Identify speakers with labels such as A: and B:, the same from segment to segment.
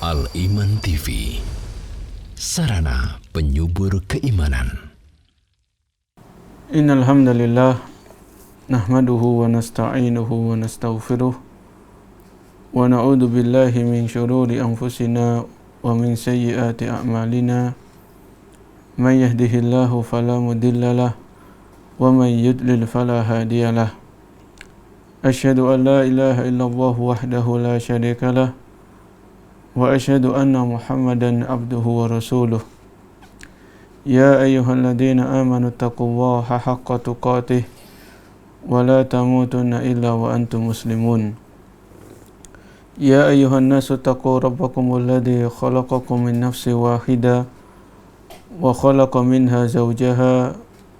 A: Al-Iman TV, sarana penyubur keimanan.
B: Innal hamdalillah nahmaduhu wa nasta'inuhu wa nastaghfiruh wa na'udzu billahi min syururi anfusina wa min sayyiati a'malina. May yahdihillahu fala mudhillalah wa may yudlil fala hadiyalah. Asyhadu an la ilaha illallah wahdahu la syarikalah wa asyhadu anna Muhammadan abduhu wa rasuluh. Ya ayyuhalladzina amanu taqullaha haqqa tuqatih wa la tamutunna illa wa antum muslimun. Ya ayyuhan nasu taqu rabbakumul ladzi khalaqakum min nafsin wahidah wa khalaqa minha zawjaha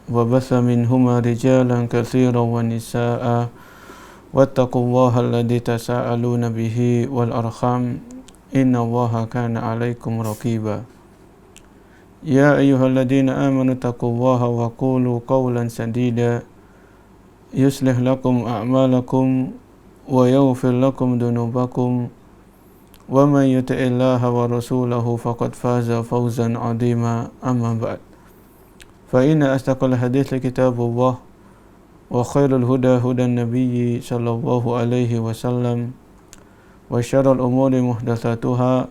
B: wa batha minhuma rijalan katsiran wa nisaa'a wattaqullaha alladzi tasaaluna bihi wal arham innallaha kana 'alaikum raqiba. Ya ayyuhalladzina amanu taqullaha wa qulu qawlan sadida yuslih lakum a'malakum wa yaghfir lakum dhunubakum wa man yuti'illaha wa rasulahu faqad faza fawzan 'azima. Amma ba'd. Fa inna asdaqal hadithi kitabullah wa khairul huda hudan nabiyyi sallallahu alaihi wasallam wa syarrul umuri muhdatsatuha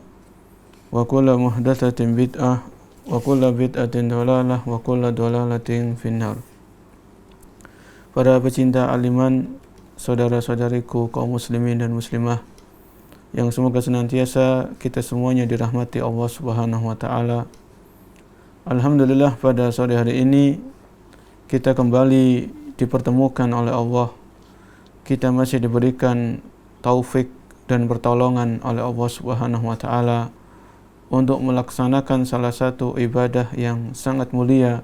B: wa kullu muhdatsatin bid'ah wa kullu bid'atin dhalalah wa kullu dhalalatin finnar. Para pecinta al-iman, saudara-saudariku kaum muslimin dan muslimah yang semoga senantiasa kita semuanya dirahmati Allah Subhanahu wa taala. Alhamdulillah, pada sore hari ini kita kembali dipertemukan oleh Allah. Kita masih diberikan taufik dan pertolongan oleh Allah Subhanahu wa taala untuk melaksanakan salah satu ibadah yang sangat mulia,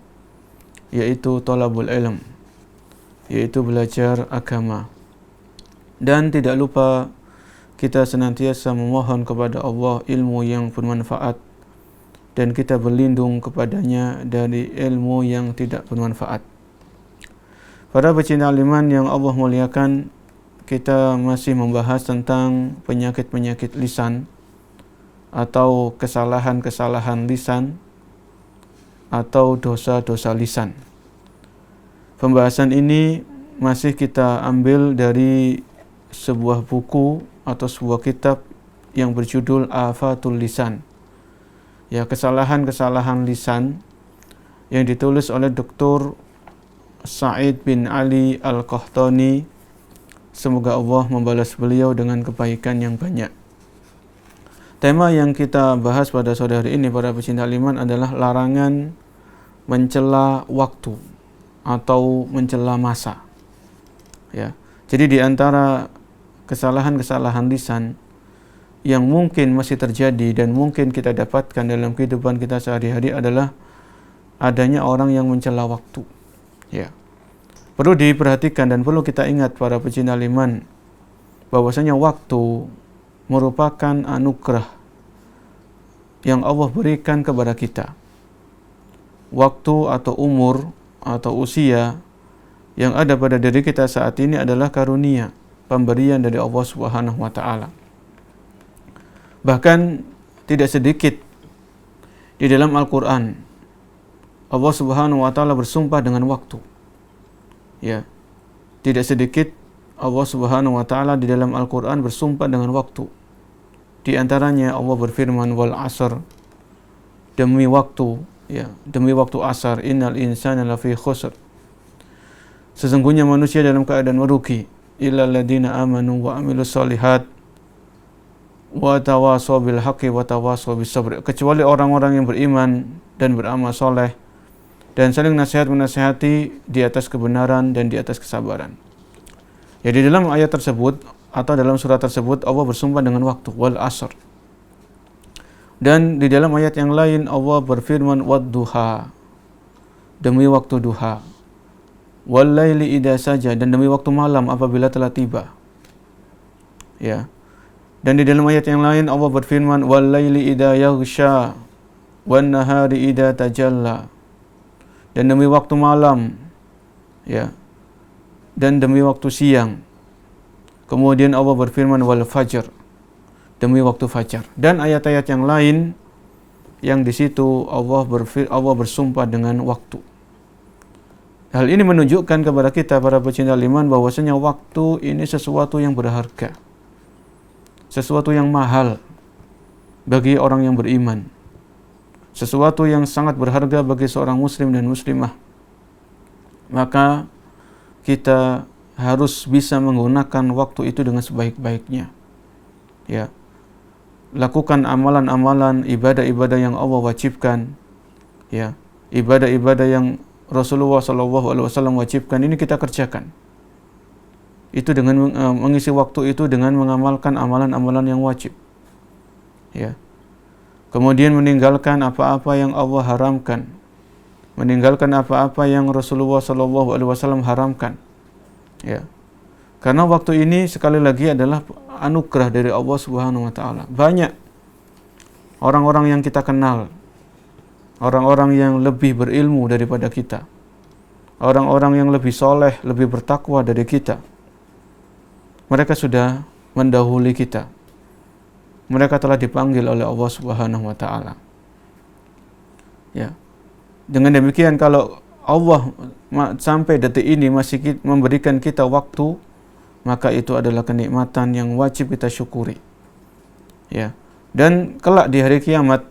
B: yaitu thalabul ilm, yaitu belajar agama. Dan tidak lupa kita senantiasa memohon kepada Allah ilmu yang bermanfaat dan kita berlindung kepadanya dari ilmu yang tidak bermanfaat. Para pecinta iman yang Allah muliakan, kita masih membahas tentang penyakit-penyakit lisan atau kesalahan-kesalahan lisan atau dosa-dosa lisan. Pembahasan ini masih kita ambil dari sebuah buku atau sebuah kitab yang berjudul Afatul Lisan. Ya, kesalahan-kesalahan lisan yang ditulis oleh Dr. Sa'id bin Ali Al-Qahtani. Semoga Allah membalas beliau dengan kebaikan yang banyak. Tema yang kita bahas pada sore hari ini, para pecinta iman, adalah larangan mencela waktu atau mencela masa. Ya. Jadi di antara kesalahan-kesalahan lisan yang mungkin masih terjadi dan mungkin kita dapatkan dalam kehidupan kita sehari-hari adalah adanya orang yang mencela waktu. Ya. Perlu diperhatikan dan perlu kita ingat, para pecinta iman, bahwasanya waktu merupakan anugerah yang Allah berikan kepada kita. Waktu atau umur atau usia yang ada pada diri kita saat ini adalah karunia, pemberian dari Allah Subhanahu wa taala. Bahkan tidak sedikit di dalam Al-Qur'an Allah Subhanahu wa taala bersumpah dengan waktu. Ya. Tidak sedikit Allah Subhanahu wa taala di dalam Al-Qur'an bersumpah dengan waktu. Di antaranya Allah berfirman, wal asr, demi waktu, ya, demi waktu asar, innal insana lafi khusr, sesungguhnya manusia dalam keadaan merugi, illal ladzina amanu wa amilus solihat wa tawasaw bil haqqi wa tawasaw bis sabr, kecuali orang-orang yang beriman dan beramal soleh dan saling nasihat-menasihati di atas kebenaran dan di atas kesabaran. Ya, di dalam ayat tersebut atau dalam surat tersebut Allah bersumpah dengan waktu, wal asr. Dan di dalam ayat yang lain Allah berfirman, wad duha, demi waktu duha, wal laili idza saja, dan demi waktu malam apabila telah tiba. Ya. Dan di dalam ayat yang lain Allah berfirman, wal laili idza yaghsha wan nahari idza tajalla, dan demi waktu malam, ya, dan demi waktu siang. Kemudian Allah berfirman, wal fajr, demi waktu fajar. Dan ayat-ayat yang lain yang di situ Allah bersumpah dengan waktu. Hal ini menunjukkan kepada kita para pecinta iman bahwasanya waktu ini sesuatu yang berharga. Sesuatu yang mahal bagi orang yang beriman. Sesuatu yang sangat berharga bagi seorang muslim dan muslimah. Maka kita harus bisa menggunakan waktu itu dengan sebaik-baiknya. Ya. Lakukan amalan-amalan, ibadah-ibadah yang Allah wajibkan. Ya. Ibadah-ibadah yang Rasulullah SAW wajibkan, ini kita kerjakan. Itu dengan mengisi waktu itu dengan mengamalkan amalan-amalan yang wajib. Ya. Kemudian meninggalkan apa-apa yang Allah haramkan. Meninggalkan apa-apa yang Rasulullah SAW haramkan. Ya. Karena waktu ini sekali lagi adalah anugerah dari Allah Subhanahu wa taala. Banyak orang-orang yang kita kenal, orang-orang yang lebih berilmu daripada kita, orang-orang yang lebih soleh, lebih bertakwa dari kita. Mereka sudah mendahului kita. Mereka telah dipanggil oleh Allah Subhanahu wa taala. Ya. Dengan demikian, kalau Allah sampai detik ini masih memberikan kita waktu, maka itu adalah kenikmatan yang wajib kita syukuri. Ya. Dan kelak di hari kiamat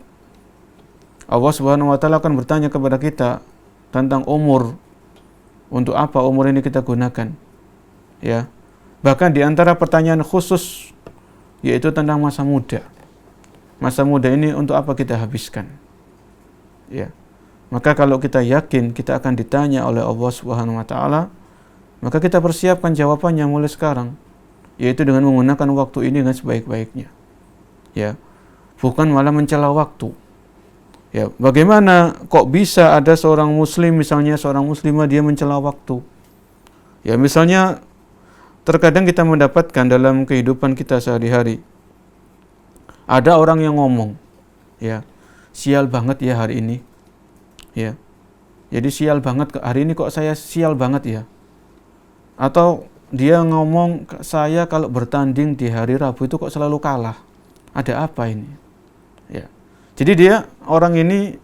B: Allah Subhanahu wa taala akan bertanya kepada kita tentang umur. Untuk apa umur ini kita gunakan? Ya. Bahkan di antara pertanyaan khusus yaitu tentang masa muda. Masa muda ini untuk apa kita habiskan? Ya. Maka kalau kita yakin kita akan ditanya oleh Allah Subhanahu wa taala, maka kita persiapkan jawabannya mulai sekarang, yaitu dengan menggunakan waktu ini dengan sebaik-baiknya. Ya. Bukan malah mencela waktu. Ya, bagaimana kok bisa ada seorang muslim, misalnya seorang muslimah, dia mencela waktu? Ya, misalnya terkadang kita mendapatkan dalam kehidupan kita sehari-hari, ada orang yang ngomong, ya, sial banget ya hari ini. Ya. Jadi sial banget hari ini, kok saya sial banget ya. Atau dia ngomong, saya kalau bertanding di hari Rabu itu kok selalu kalah. Ada apa ini? Ya. Jadi orang ini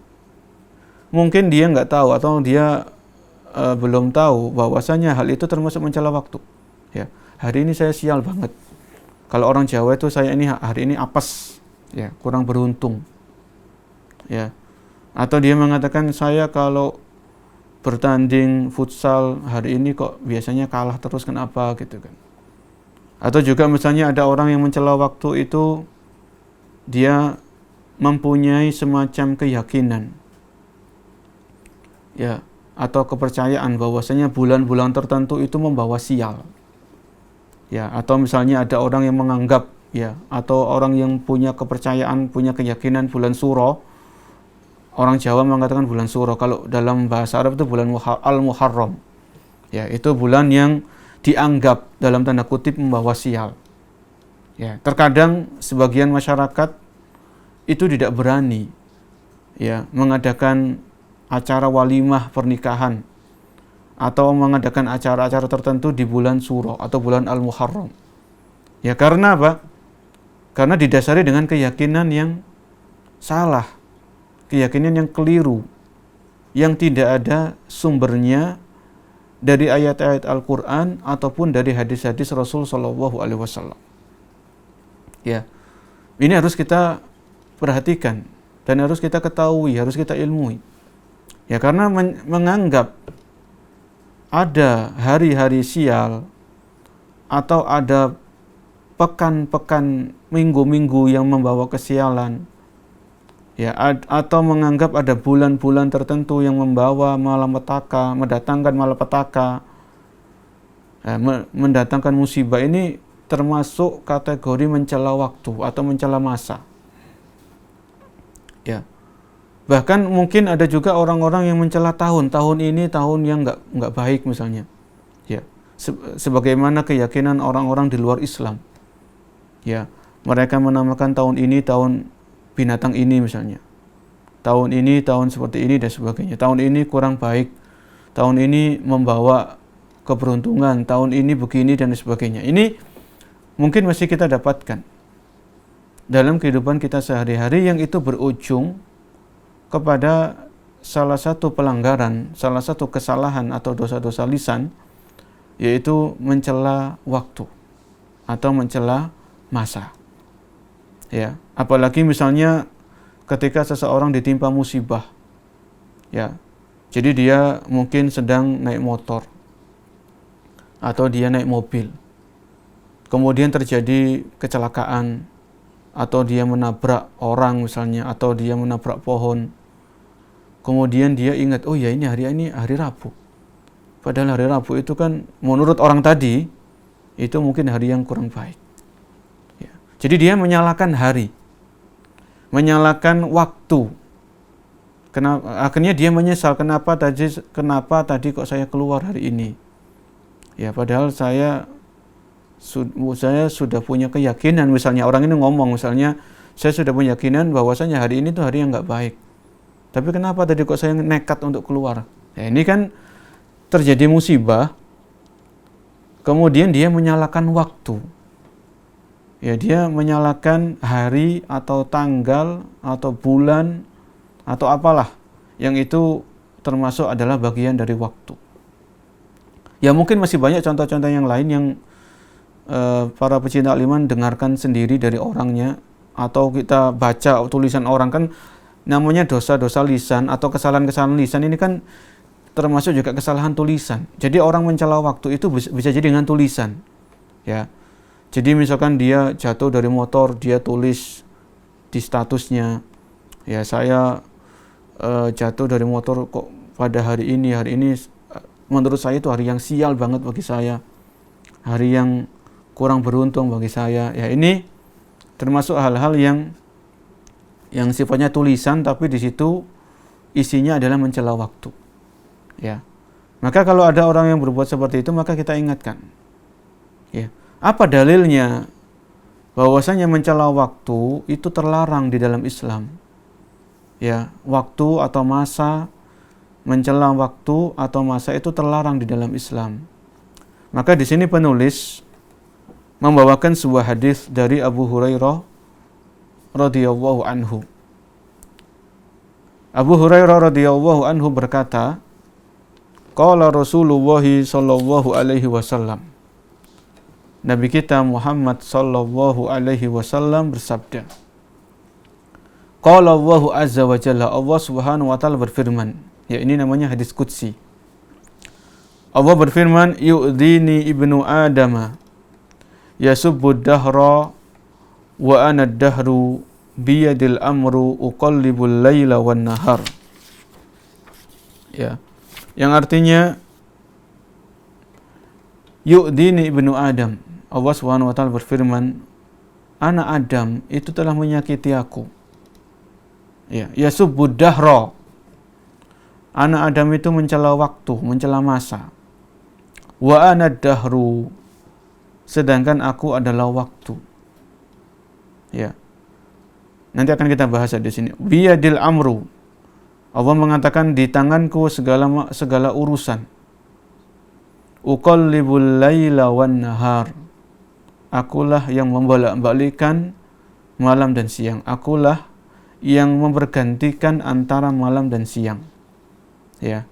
B: mungkin dia nggak tahu atau dia belum tahu bahwasanya hal itu termasuk mencela waktu. Ya. Hari ini saya sial banget. Kalau orang Jawa itu saya ini hari ini apes, ya, kurang beruntung. Ya. Atau dia mengatakan saya kalau bertanding futsal hari ini kok biasanya kalah terus, kenapa gitu kan. Atau juga misalnya ada orang yang mencela waktu itu, dia mempunyai semacam keyakinan, ya, atau kepercayaan bahwasanya bulan-bulan tertentu itu membawa sial. Ya, atau misalnya ada orang yang menganggap, ya, atau orang yang punya kepercayaan, punya keyakinan bulan Suro. Orang Jawa mengatakan bulan Suro, kalau dalam bahasa Arab itu bulan Al-Muharram. Ya, itu bulan yang dianggap dalam tanda kutip membawa sial. Ya, terkadang sebagian masyarakat itu tidak berani, ya, mengadakan acara walimah pernikahan atau mengadakan acara-acara tertentu di bulan Suro atau bulan Al-Muharram. Ya, karena apa? Karena didasari dengan keyakinan yang salah, keyakinan yang keliru, yang tidak ada sumbernya dari ayat-ayat Al-Quran ataupun dari hadis-hadis Rasul Shallallahu Alaihi Wasallam. Ya, ini harus kita perhatikan dan harus kita ketahui, harus kita ilmui. Ya, karena menganggap ada hari-hari sial atau ada pekan-pekan, minggu-minggu yang membawa kesialan, ya, atau menganggap ada bulan-bulan tertentu yang membawa malapetaka, mendatangkan malapetaka, ya, mendatangkan musibah, ini termasuk kategori mencela waktu atau mencela masa. Ya, bahkan mungkin ada juga orang-orang yang mencela tahun ini tahun yang nggak baik misalnya. Ya, sebagaimana keyakinan orang-orang di luar Islam. Ya, mereka menamakan tahun ini tahun binatang ini misalnya. Tahun ini tahun seperti ini dan sebagainya. Tahun ini kurang baik. Tahun ini membawa keberuntungan. Tahun ini begini dan sebagainya. Ini mungkin masih kita dapatkan. dalam kehidupan kita sehari-hari yang itu berujung kepada salah satu pelanggaran, salah satu kesalahan atau dosa-dosa lisan, yaitu mencela waktu atau mencela masa. Ya, apalagi misalnya ketika seseorang ditimpa musibah. Ya. Jadi dia mungkin sedang naik motor atau dia naik mobil. Kemudian terjadi kecelakaan atau dia menabrak orang misalnya atau dia menabrak pohon. Kemudian dia ingat, oh ya ini hari Rabu. Padahal hari Rabu itu kan menurut orang tadi itu mungkin hari yang kurang baik. Ya. Jadi dia menyalahkan hari, menyalahkan waktu. Akhirnya dia menyesal kenapa tadi kok saya keluar hari ini. Ya padahal saya sudah punya keyakinan, misalnya orang ini ngomong misalnya saya sudah punya keyakinan bahwasanya hari ini tuh hari yang nggak baik. Tapi kenapa tadi kok saya nekat untuk keluar? Ya, ini kan terjadi musibah. Kemudian dia menyalahkan waktu. Ya dia menyalahkan hari atau tanggal atau bulan atau apalah yang itu termasuk adalah bagian dari waktu. Ya mungkin masih banyak contoh-contoh yang lain yang para pecinta iman dengarkan sendiri dari orangnya atau kita baca tulisan orang, kan namanya dosa-dosa lisan atau kesalahan-kesalahan lisan ini kan termasuk juga kesalahan tulisan. Jadi orang mencela waktu itu bisa jadi dengan tulisan. Ya. Jadi misalkan dia jatuh dari motor, dia tulis di statusnya, ya saya jatuh dari motor kok pada hari ini menurut saya itu hari yang sial banget bagi saya, hari yang kurang beruntung bagi saya. Ya ini termasuk hal-hal yang sifatnya tulisan, tapi di situ isinya adalah mencela waktu. Ya, maka kalau ada orang yang berbuat seperti itu, maka kita ingatkan. Ya, apa dalilnya bahwasanya mencela waktu itu terlarang di dalam Islam? Ya, waktu atau masa, mencela waktu atau masa itu terlarang di dalam Islam. Maka di sini penulis membawakan sebuah hadis dari Abu Hurairah radhiyallahu anhu. Abu Hurairah radhiyallahu anhu berkata, qala Rasulullah sallallahu alaihi wasallam. Nabi kita Muhammad sallallahu alaihi wasallam bersabda, qala Allahu azza wa jalla, Allah Subhanahu wa taala berfirman. Ya ini namanya hadis qudsi. Allah berfirman, yu'dini ibnu adama yasubbu dahra wa ana dahru biyadil amru uqallibul laila wan nahar. Ya. Yang artinya yu'dini ibnu Adam. Allah Subhanahu wa taala berfirman, anak Adam itu telah menyakiti aku. Ya, yasubbu dahra. Anak Adam itu mencela waktu, mencela masa. Wa ana dahru. Sedangkan aku adalah waktu. Ya. Nanti akan kita bahas di sini. Biyadil amru. Allah mengatakan di tanganku segala urusan. Uqallibul laila wan nahar. Akulah yang membolak-balikkan malam dan siang. Akulah yang mempergantikan antara malam dan siang. Ya.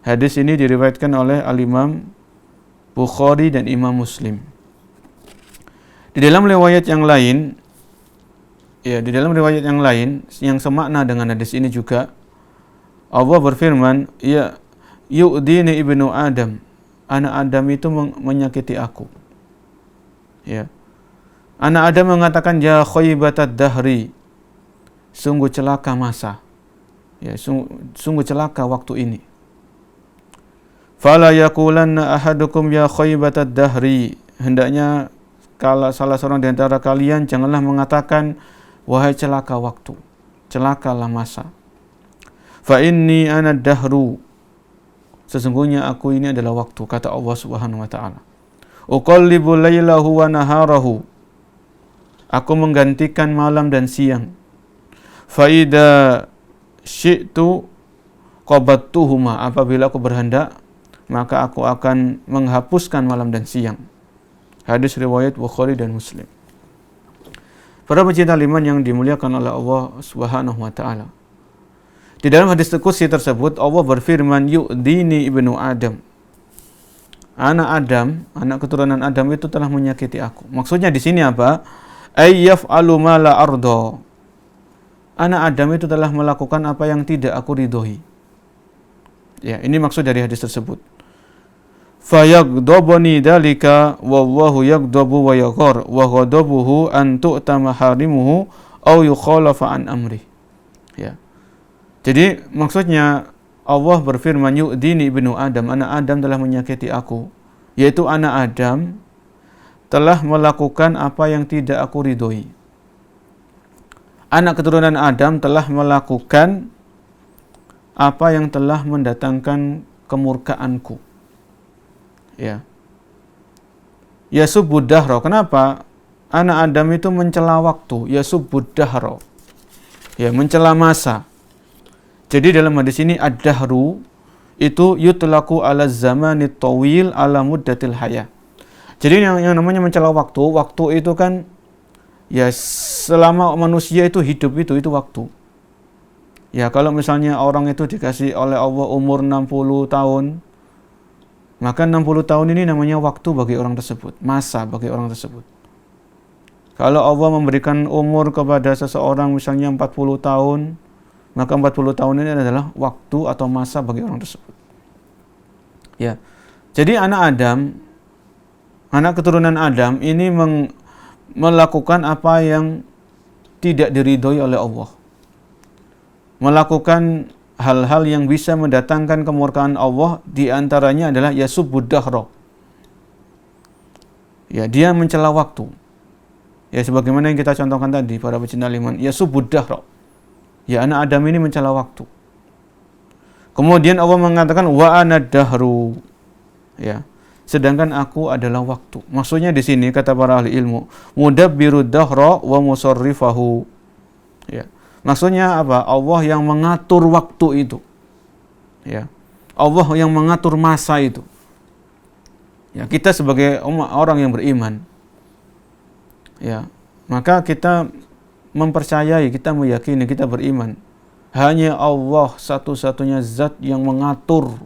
B: Hadis ini diriwayatkan oleh Al-Imam Bukhari dan Imam Muslim. Di dalam riwayat yang lain, yang semakna dengan hadis ini juga, Allah berfirman, ya yu'dini ibnu Adam. Anak Adam itu menyakiti aku. Ya. Anak Adam mengatakan, ya khaybatad dahri. Sungguh celaka masa. Ya, sungguh celaka waktu ini. Fala yaqulanna ahadukum ya khaybatad dahri. Hendaknya kalau salah seorang di antara kalian janganlah mengatakan wahai celaka waktu, celakalah masa. Fa inni ana dahru. Sesungguhnya aku ini adalah waktu, kata Allah Subhanahu wa taala. Uqallibul lailahu wa naharahu. Aku menggantikan malam dan siang. Fa idza syi'tu qabattuhuma. Apabila aku berhendak, maka aku akan menghapuskan malam dan siang. Hadis riwayat Bukhari dan Muslim. Para pecinta iman yang dimuliakan oleh Allah Subhanahu wa taala. Di dalam hadis qudsi tersebut Allah berfirman, yu'dini ibnu Adam. Anak keturunan Adam itu telah menyakiti aku. Maksudnya di sini apa? Ayyaf'alu ma la arda. Anak Adam itu telah melakukan apa yang tidak aku ridhoi. Ya, ini maksud dari hadis tersebut. Fayaghdabuni dalika wallahu yaghdabu wa yaghar wa ghadabuhu an tu'ta maharimuhu aw yukhalafa an amri. Ya. Jadi maksudnya Allah berfirman, yu'dini ibnu Adam, anak Adam telah menyakiti aku, yaitu anak Adam telah melakukan apa yang tidak aku ridhoi. Anak keturunan Adam telah melakukan apa yang telah mendatangkan kemurkaanku. Ya. Yasubbud dahra. Kenapa? Anak Adam itu mencela waktu. Yasubbud dahra. Ya, mencela masa. Jadi dalam hadis ini ad-dahru itu yutlaku ala zamani tawil ala muddatil hayah. Jadi yang namanya mencela waktu itu kan ya selama manusia itu hidup itu waktu. Ya, kalau misalnya orang itu dikasih oleh Allah umur 60 tahun, maka 60 tahun ini namanya waktu bagi orang tersebut, masa bagi orang tersebut. Kalau Allah memberikan umur kepada seseorang misalnya 40 tahun, maka 40 tahun ini adalah waktu atau masa bagi orang tersebut. Ya. Jadi anak keturunan Adam ini melakukan apa yang tidak diridhoi oleh Allah. Melakukan hal-hal yang bisa mendatangkan kemurkaan Allah, di antaranya adalah yasubbud dahra. Ya, dia mencela waktu. Ya, sebagaimana yang kita contohkan tadi para pecinta iman, yasubbud dahra. Ya, anak Adam ini mencela waktu. Kemudian Allah mengatakan wa ana dahru. Ya. Sedangkan aku adalah waktu. Maksudnya di sini kata para ahli ilmu, mudabbirud dahra wa musarrifahu. Ya. Maksudnya apa? Allah yang mengatur waktu itu. Ya. Allah yang mengatur masa itu. Ya, kita sebagai orang yang beriman, ya, maka kita mempercayai, kita meyakini, kita beriman hanya Allah satu-satunya zat yang mengatur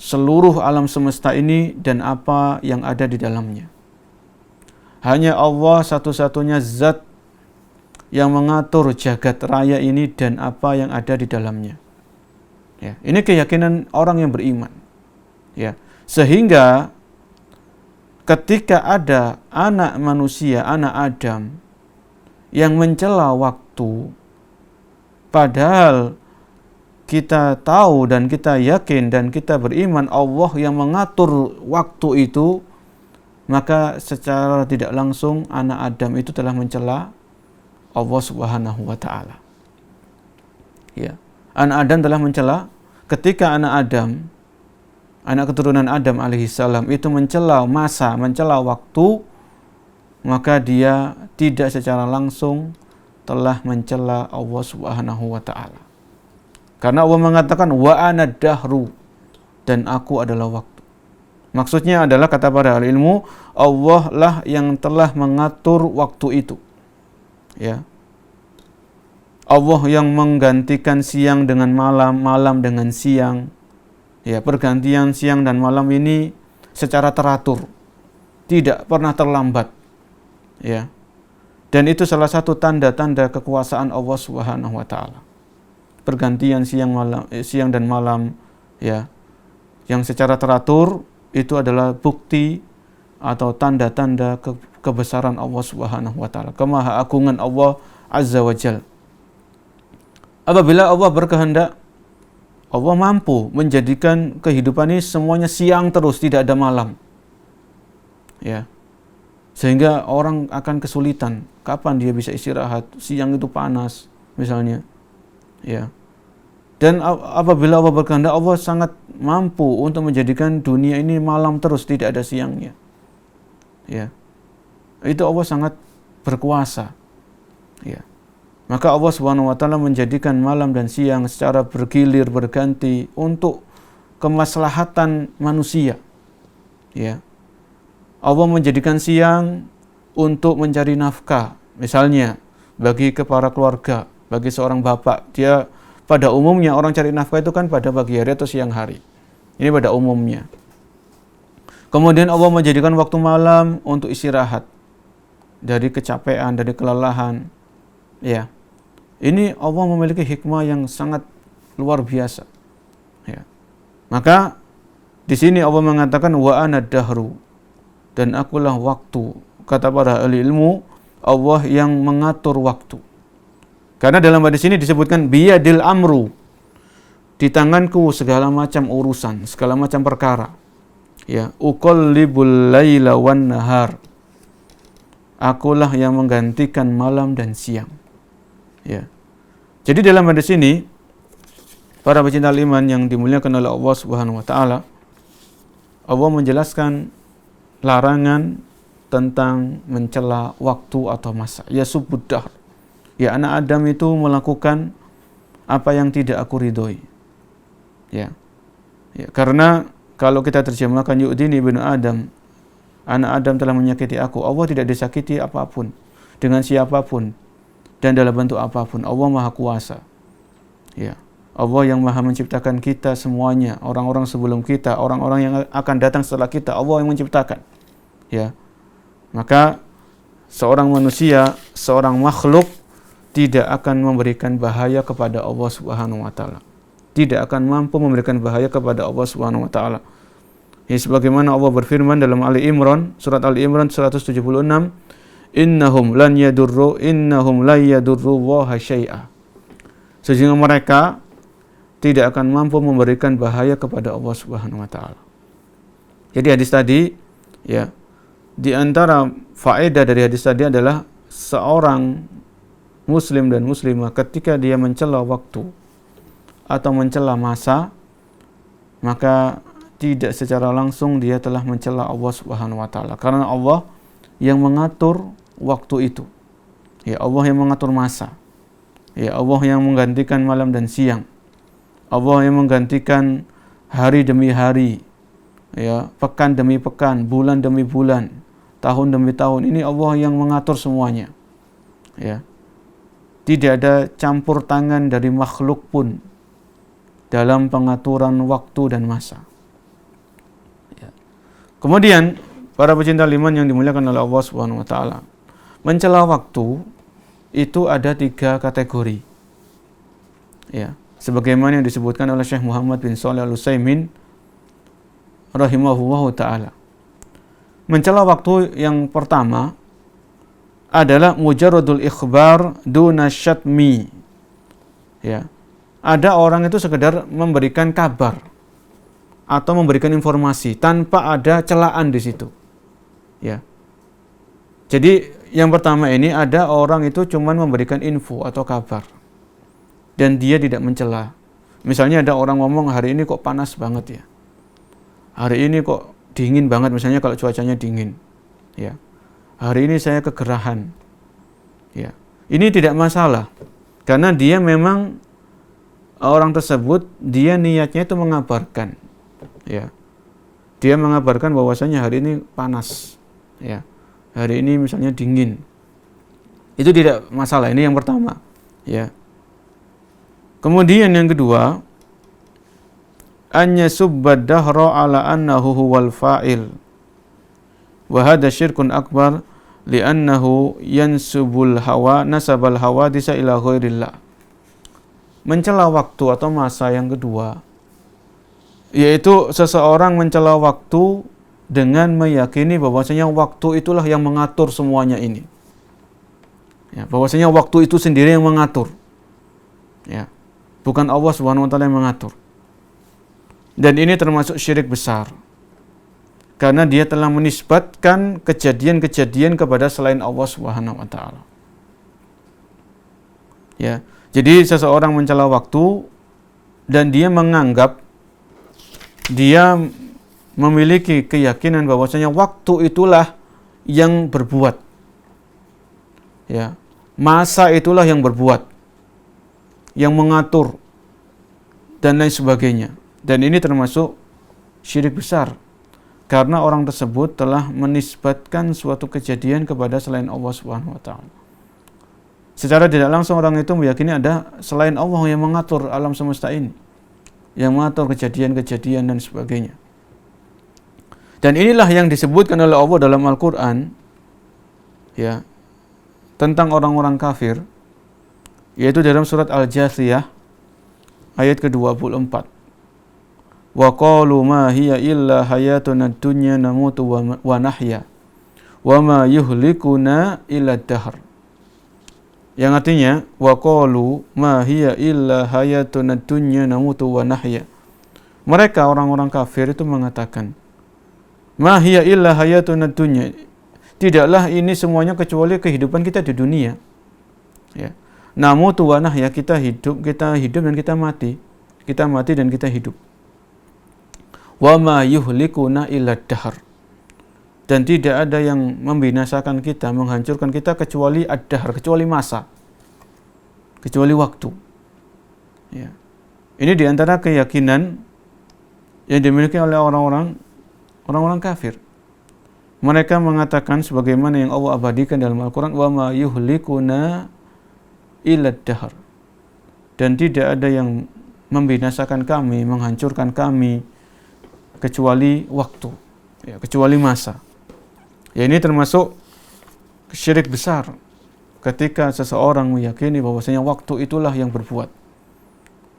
B: seluruh alam semesta ini dan apa yang ada di dalamnya. Hanya Allah satu-satunya zat yang mengatur jagat raya ini dan apa yang ada di dalamnya. Ya, ini keyakinan orang yang beriman. Ya, sehingga ketika ada anak manusia, anak Adam yang mencela waktu, padahal kita tahu dan kita yakin dan kita beriman Allah yang mengatur waktu itu, maka secara tidak langsung anak Adam itu telah mencela Allah Subhanahu wa taala. Ya. Anak Adam telah mencela ketika anak keturunan Adam alaihissalam itu mencela masa, mencela waktu, maka dia tidak secara langsung telah mencela Allah Subhanahu wa taala. Karena Allah mengatakan wa ana dahru, dan aku adalah waktu. Maksudnya adalah kata para ahli ilmu, Allah lah yang telah mengatur waktu itu. Ya. Allah yang menggantikan siang dengan malam, malam dengan siang. Ya, pergantian siang dan malam ini secara teratur, tidak pernah terlambat. Ya. Dan itu salah satu tanda-tanda kekuasaan Allah Subhanahu wa taala. Pergantian siang dan malam, ya, yang secara teratur itu adalah bukti atau tanda-tanda kebesaran Allah Subhanahu wa taala, kemahaagungan Allah Azza wa Jalla. Apabila Allah berkehendak, Allah mampu menjadikan kehidupan ini semuanya siang terus, tidak ada malam. Ya. Sehingga orang akan kesulitan kapan dia bisa istirahat, siang itu panas misalnya. Ya. Dan apabila Allah berkehendak, Allah sangat mampu untuk menjadikan dunia ini malam terus, tidak ada siangnya. Ya. Itu Allah sangat berkuasa. Ya. Maka Allah Subhanahu wa taala menjadikan malam dan siang secara bergilir berganti untuk kemaslahatan manusia. Ya. Allah menjadikan siang untuk mencari nafkah, Misalnya bagi para keluarga, bagi seorang bapak, dia pada umumnya orang cari nafkah itu kan pada pagi hari atau siang hari. Ini pada umumnya. Kemudian Allah menjadikan waktu malam untuk istirahat dari kecapean, dari kelelahan. Ya. Ini Allah memiliki hikmah yang sangat luar biasa. Ya. Maka di sini Allah mengatakan wa ana dahru, dan akulah waktu. Kata para ahli ilmu, Allah yang mengatur waktu. Karena dalam hadis ini disebutkan biyadil amru, di tanganku segala macam urusan, segala macam perkara. Ya, uqallibul laila wan nahar. Akulah yang menggantikan malam dan siang. Ya. Jadi dalam hadis ini para pecinta iman yang dimuliakan oleh Allah Subhanahu wa taala, Allah menjelaskan larangan tentang mencela waktu atau masa. Ya subuddar. Ya anak Adam itu melakukan apa yang tidak aku ridhoi. Ya. Ya, karena kalau kita terjemahkan yu'dini ibnu Adam, anak Adam telah menyakiti aku. Allah tidak disakiti apapun, dengan siapapun, dan dalam bentuk apapun. Allah Maha Kuasa. Ya. Allah yang Maha menciptakan kita semuanya, orang-orang sebelum kita, orang-orang yang akan datang setelah kita, Allah yang menciptakan. Ya. Maka seorang manusia, seorang makhluk tidak akan memberikan bahaya kepada Allah Subhanahu wa taala. Tidak akan mampu memberikan bahaya kepada Allah Subhanahu wa taala. Ya, sebagaimana Allah berfirman dalam Ali Imran, surat Ali Imran 176, innahum la yadurru waha syai'a. Sehingga mereka tidak akan mampu memberikan bahaya kepada Allah Subhanahu wa taala. Jadi hadis tadi, ya, di antara faedah dari hadis tadi adalah seorang muslim dan muslimah ketika dia mencela waktu atau mencela masa, maka tidak secara langsung dia telah mencela Allah Subhanahu wa taala, karena Allah yang mengatur waktu itu. Ya, Allah yang mengatur masa. Ya, Allah yang menggantikan malam dan siang. Allah yang menggantikan hari demi hari. Ya, pekan demi pekan, bulan demi bulan, tahun demi tahun. Ini Allah yang mengatur semuanya. Ya. Tidak ada campur tangan dari makhluk pun dalam pengaturan waktu dan masa. Ya. Kemudian para pecinta iman yang dimuliakan oleh Allah Subhanahu wa taala, mencela waktu itu ada 3 kategori. Ya, sebagaimana yang disebutkan oleh Syekh Muhammad bin Shalih Al-Utsaimin rahimahullahu taala. Mencela waktu yang pertama adalah mujarradul ikhbar duna syatmi. Ya. Ada orang itu sekedar memberikan kabar atau memberikan informasi tanpa ada celaan di situ. Ya. Jadi yang pertama ini ada orang itu cuma memberikan info atau kabar dan dia tidak mencela. Misalnya ada orang ngomong hari ini kok panas banget ya. Hari ini kok dingin banget, misalnya kalau cuacanya dingin. Ya. Hari ini saya kegerahan. Ya. Ini tidak masalah karena dia memang orang tersebut dia niatnya itu mengabarkan. Ya. Dia mengabarkan bahwasanya hari ini panas. Ya. Hari ini misalnya dingin. Itu tidak masalah. Ini yang pertama. Ya. Kemudian yang kedua, an yasubbad dahra ala annahu huwal fa'il. Wa hadha syirkun akbar li'annahu yansubul hawa nasabal hawadisa ila ghairillah. Mencela waktu atau masa yang kedua, yaitu seseorang mencela waktu dengan meyakini bahwasanya waktu itulah yang mengatur semuanya ini. Ya, bahwasanya waktu itu sendiri yang mengatur. Ya, bukan Allah Subhanahu wa taala yang mengatur. Dan ini termasuk syirik besar. Karena dia telah menisbatkan kejadian-kejadian kepada selain Allah Subhanahu wa taala. Ya, jadi seseorang mencela waktu dan dia menganggap, dia memiliki keyakinan bahwasanya waktu itulah yang berbuat. Ya, masa itulah yang berbuat, yang mengatur dan lain sebagainya. Dan ini termasuk syirik besar karena orang tersebut telah menisbatkan suatu kejadian kepada selain Allah Subhanahu wa taala. Secara tidak langsung orang itu meyakini ada selain Allah yang mengatur alam semesta ini, yang mengatur kejadian-kejadian dan sebagainya. Dan inilah yang disebutkan oleh Allah dalam Al-Quran, ya, tentang orang-orang kafir, yaitu dalam surat Al-Jathiyah ayat ke-24. Wa qalu ma hiya illa hayatuna dunya namutu wa nahya wa ma yuhlikuna illa dahr. Yang artinya, wa qalu ma hiya illa hayatuna dunya namutu wa nahya. Mereka orang-orang kafir itu mengatakan, ma hiya illa hayatuna dunya. Tidaklah ini semuanya kecuali kehidupan kita di dunia. Ya. Namutu wa nahya, kita hidup dan kita mati. Kita mati dan kita hidup. Wa ma yuhlikuna illa dahr. Dan tidak ada yang membinasakan kita, menghancurkan kita kecuali ad-dahr, kecuali masa, kecuali waktu. Ya. Ini diantara keyakinan yang dimiliki oleh orang-orang kafir. Mereka mengatakan sebagaimana yang Allah abadikan dalam Al-Quran, wa ma yuhlikuna illa dahr. Dan tidak ada yang membinasakan kami, menghancurkan kami kecuali waktu, ya, kecuali masa. Ya, ini termasuk syirik besar ketika seseorang meyakini bahwasanya waktu itulah yang berbuat.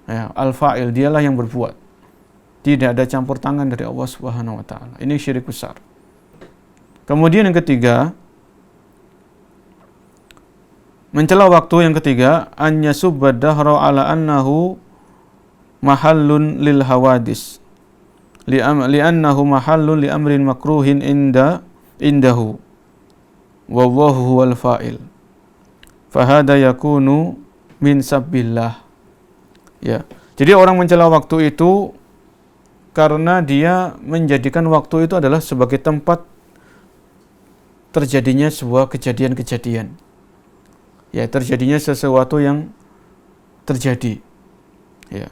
B: Ya, al-fa'il, dialah yang berbuat. Tidak ada campur tangan dari Allah Subhanahu wa taala. Ini syirik besar. Kemudian yang ketiga, mencela waktu yang ketiga, an yasubba dahra ala annahu mahallun lil hawadis. Li'annahu mahallun li amrin makruhin indahu wallahu huwal fa'il fahada yakunu min sabbillah. Ya, jadi orang mencela waktu itu karena dia menjadikan waktu itu adalah sebagai tempat terjadinya sebuah kejadian-kejadian, ya, terjadinya sesuatu yang terjadi, ya.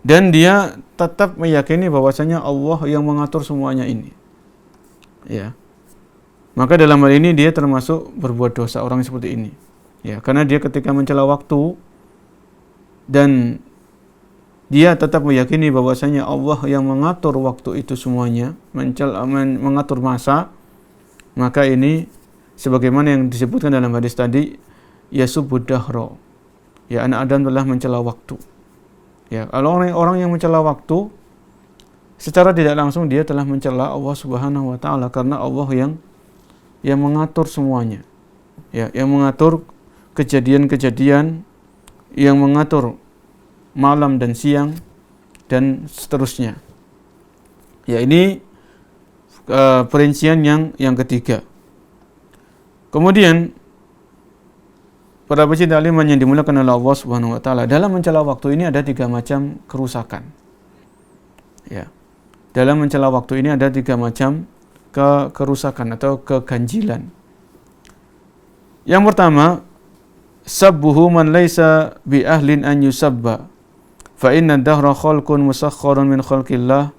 B: Dan dia tetap meyakini bahwasanya Allah yang mengatur semuanya ini. Ya. Maka dalam hal ini dia termasuk berbuat dosa orang seperti ini. Ya, karena dia ketika mencela waktu dan dia tetap meyakini bahwasanya Allah yang mengatur waktu itu semuanya, mengatur masa, maka ini sebagaimana yang disebutkan dalam hadis tadi, yasubbud dahra. Ya, anak Adam telah mencela waktu. Ya, kalau orang yang mencela waktu, secara tidak langsung dia telah mencela Allah Subhanahu wa taala, karena Allah yang mengatur semuanya. Ya, yang mengatur kejadian-kejadian, yang mengatur malam dan siang dan seterusnya. Ya, ini perincian yang ketiga. Kemudian para pecinta aliman yang dimuliakan oleh Allah Subhanahu wa taala, dalam mencela waktu ini ada 3 macam kerusakan. Ya. Dalam mencela waktu ini ada 3 macam kerusakan atau keganjilan. Yang pertama, sabbuhu man laisa bi ahlin an yusabba. Fa inna ad-dahra khalqun musakhkharun min khalqillah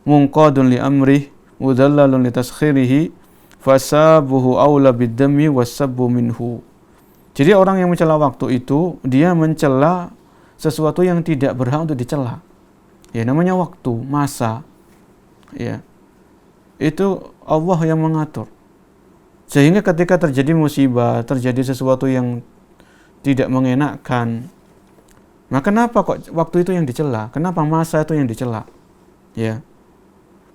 B: munqadun li amrih mudallalun li taskhirihi fasabuhu aula bid-dammi was-sabbu minhu. Jadi orang yang mencela waktu itu, dia mencela sesuatu yang tidak berhak untuk dicela. Ya, namanya waktu, masa. Ya. Itu Allah yang mengatur. Sehingga ketika terjadi musibah, terjadi sesuatu yang tidak mengenakkan, maka kenapa kok waktu itu yang dicela? Kenapa masa itu yang dicela? Ya.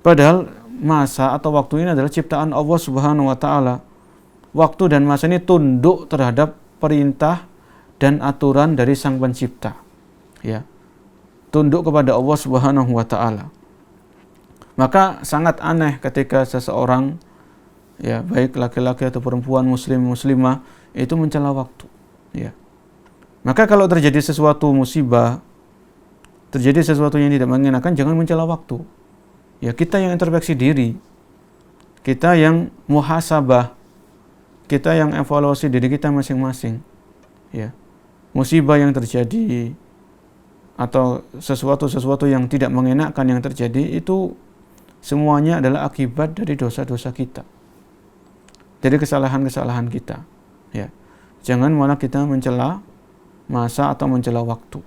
B: Padahal masa atau waktu ini adalah ciptaan Allah Subhanahu wa taala. Waktu dan masa ini tunduk terhadap perintah dan aturan dari Sang Pencipta. Ya. Tunduk kepada Allah Subhanahu wa taala. Maka sangat aneh ketika seseorang, ya, baik laki-laki atau perempuan, muslim muslimah, itu mencela waktu. Ya. Maka kalau terjadi sesuatu musibah, terjadi sesuatu yang tidak mengenakan, jangan mencela waktu. Ya, kita yang introspeksi diri. Kita yang muhasabah. Kita yang evaluasi diri kita masing-masing. Ya. Musibah yang terjadi atau sesuatu yang tidak mengenakkan yang terjadi, itu semuanya adalah akibat dari dosa-dosa kita, dari kesalahan-kesalahan kita. Ya. Jangan malah kita mencela masa atau mencela waktu.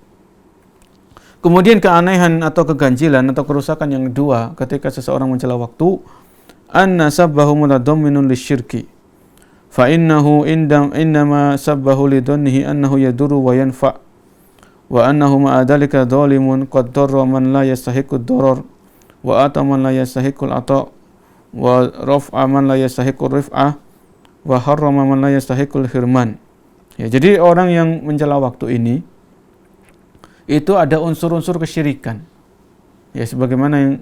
B: Kemudian keanehan atau keganjilan atau kerusakan yang kedua ketika seseorang mencela waktu, anna sabbahu mutadamminun lisyirki. Fa innahu indama sabbahu lidhannihi annahu yadurru wa yanfa' wa annahu ma'a dhalika dhalimun qad darra man la yastahiqu ad-darar wa ata man la yastahiqu al-ata wa raf'a man la yastahiqu ar-rif'ah wa harrama man la yastahiqu al-hirman. Ya, jadi orang yang mencela waktu ini itu ada unsur-unsur kesyirikan. Ya, sebagaimana yang